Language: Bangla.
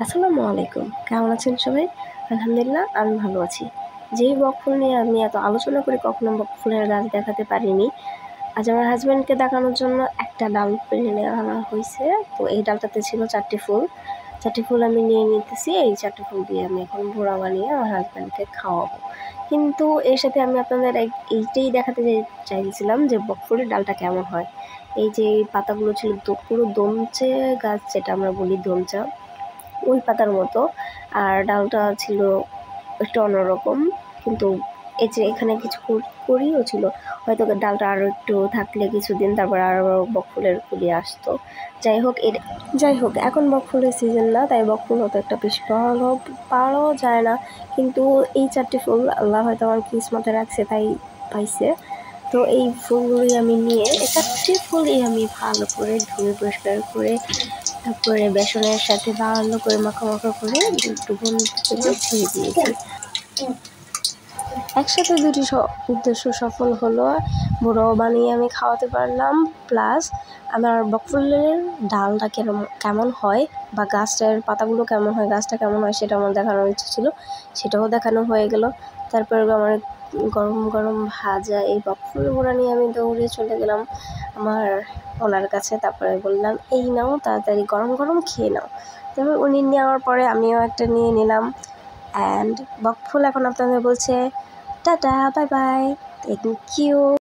আসসালামু আলাইকুম, কেমন আছেন সবাই? আলহামদুলিল্লাহ আমি ভালো আছি। যেই বকফুল নিয়ে আমি এত আলোচনা করে কখনো বকফুলের গাছ দেখাতে পারিনি, আজ আমার হাজব্যান্ডকে দেখানোর জন্য একটা ডাল পেড়ে নিয়ে আনা হয়েছে। তো এই ডালটাতে ছিল 4টি ফুল। 4টি ফুল আমি নিয়ে নিতেছি। এই 4টি ফুল দিয়ে আমি এখন বড়া বানিয়ে আমার হাজব্যান্ডকে খাওয়াবো। কিন্তু এর সাথে আমি আপনাদের এইটাই দেখাতে চাইছিলাম যে বকফুলের ডালটা কেমন হয়। এই যে এই পাতাগুলো ছিল পুরো দমচে গাছ, যেটা আমরা বলি দমচা, ওই পাতার মতো। আর ডালটা ছিল একটু অন্যরকম, কিন্তু এই যে এখানে কিছু করিও ছিল, হয়তো ডালটা আরও একটু থাকলে কিছুদিন তারপর আরও বকফুলের কুলি আসতো। যাই হোক এখন বকফুলের সিজন না, তাই বকফুল হয়তো একটা বেশি পাওয়াও যায় না। কিন্তু এই 4টি ফুল আল্লাহ হয়তো আমার কিসমতে রাখছে, তাই পাইছে। তো এই ফুলগুলি আমি নিয়ে 4টি ফুলই আমি ভালো করে ধুয়ে পরিষ্কার করে তারপরে বেসনের সাথে ভালো করে মাখা করে একটু ছেড়ে দিয়েছি। একসাথে দুটি উদ্দেশ্য সফল হলো, বড়াও বানিয়ে আমি খাওয়াতে পারলাম, প্লাস আমার বকফুলের ডালটা কেমন হয় বা গাছটার পাতাগুলো কেমন হয়, গাছটা কেমন হয় সেটা আমার দেখানোর ইচ্ছে ছিল, সেটাও দেখানো হয়ে গেল। তারপর আমার গরম গরম ভাজা এই বকফুল বড়া নিয়ে আমি দৌড়ে চলে গেলাম আমার ওনার কাছে। তারপরে বললাম, এই নাও, তাড়াতাড়ি গরম গরম খেয়ে নাও। তারপর উনি নেওয়ার পরে আমিও একটা নিয়ে নিলাম। অ্যান্ড বকফুল এখন আপনাদের বলছে tata, bye bye, thank you.